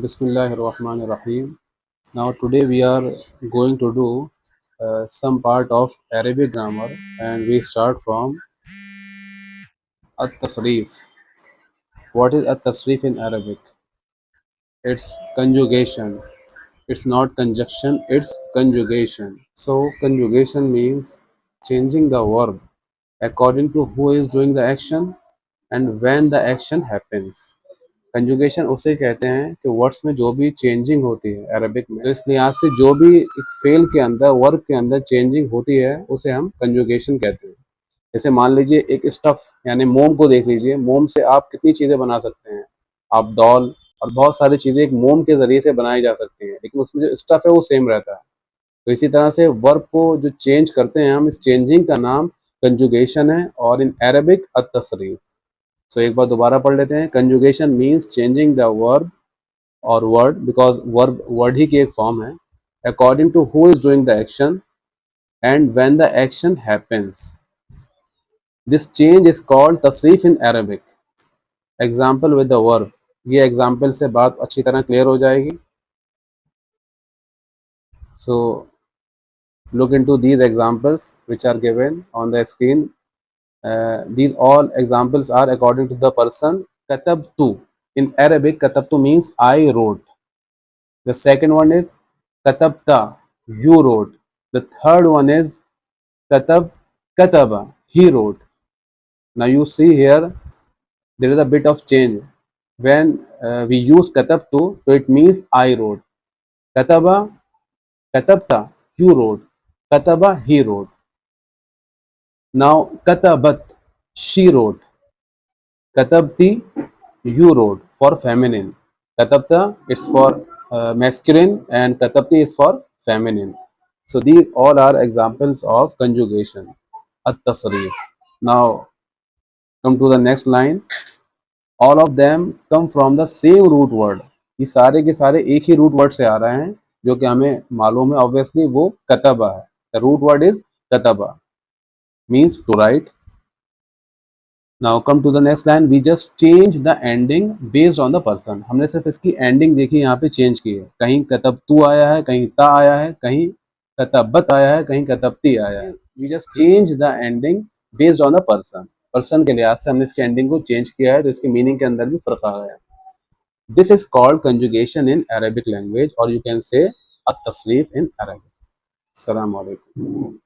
Bismillahirrahmanirrahim. Now today we are going to do some part of Arabic grammar, and we start from at-tasrif. What is at-tasrif in Arabic? It's conjugation. It's not conjunction, it's conjugation. So conjugation means changing the verb according to who is doing the action and when the action happens. Conjugation उसे कहते हैं कि words में जो भी changing होती है Arabic में, तो इस लिहाज से जो भी एक फेल के अंदर वर्ब के अंदर चेंजिंग होती है उसे हम कंजुगेशन कहते हैं। जैसे मान लीजिए एक स्टफ यानी मोम को देख लीजिए, मोम से आप कितनी चीज़ें बना सकते हैं, आप डॉल और बहुत सारी चीज़ें एक मोम के ज़रिए से बनाई जा सकती हैं, लेकिन उसमें जो स्टफ है वो सेम रहता है। तो इसी तरह से वर्ब को जो चेंज करते हैं हम, इस चेंजिंग का नाम कंजुगेशन है और इन अरबिक अत-तसरीफ। सो एक बार दोबारा पढ़ लेते हैं। Conjugation means changing the verb और वर्ड, बिकॉज वर्ब वर्ड ही की एक फॉर्म है, according to who is doing the action and when the action happens. This change is called तसरीफ in Arabic. Example with the verb. ये example से बात अच्छी तरह क्लियर हो जाएगी। सो look into these examples which are given on the screen. These all examples are according to the person. Katabtu. In Arabic, katabtu means I wrote. The second one is katabta, you wrote. The third one is kataba, he wrote. Now you see here there is a bit of change. When we use katabtu, so it means I wrote. Kataba, katabta, you wrote. Kataba, he wrote. Now katabat, she wrote. Katabti, you wrote, for feminine. Katabta, it's for masculine, and katabti is for feminine. So these all are examples of conjugation, at-tasrif. Now come to the next line. All of them come from the same root word. ये सारे के सारे एक ही root word से आ रहे हैं, जो कि हमें मालूम है ऑब्वियसली, वो कतबा है। द रूट वर्ड इज कतबा, means to write. Now come to the next line. We just change the ending based on the person. हमने सिर्फ इसकी एंडिंग देखी, यहाँ पे चेंज की है। कहीं कतबतु आया है, कहीं ता आया है, कहीं कतबत आया है, कहीं कतबती आया है। We just change the ending based on the person. Person के लिहाज से हमने इसकी एंडिंग को चेंज किया है, तो इसकी मीनिंग के अंदर भी फर्क आ गया। This is called conjugation in Arabic language, or you can say at-tasrif in Arabic. Assalamu alaikum.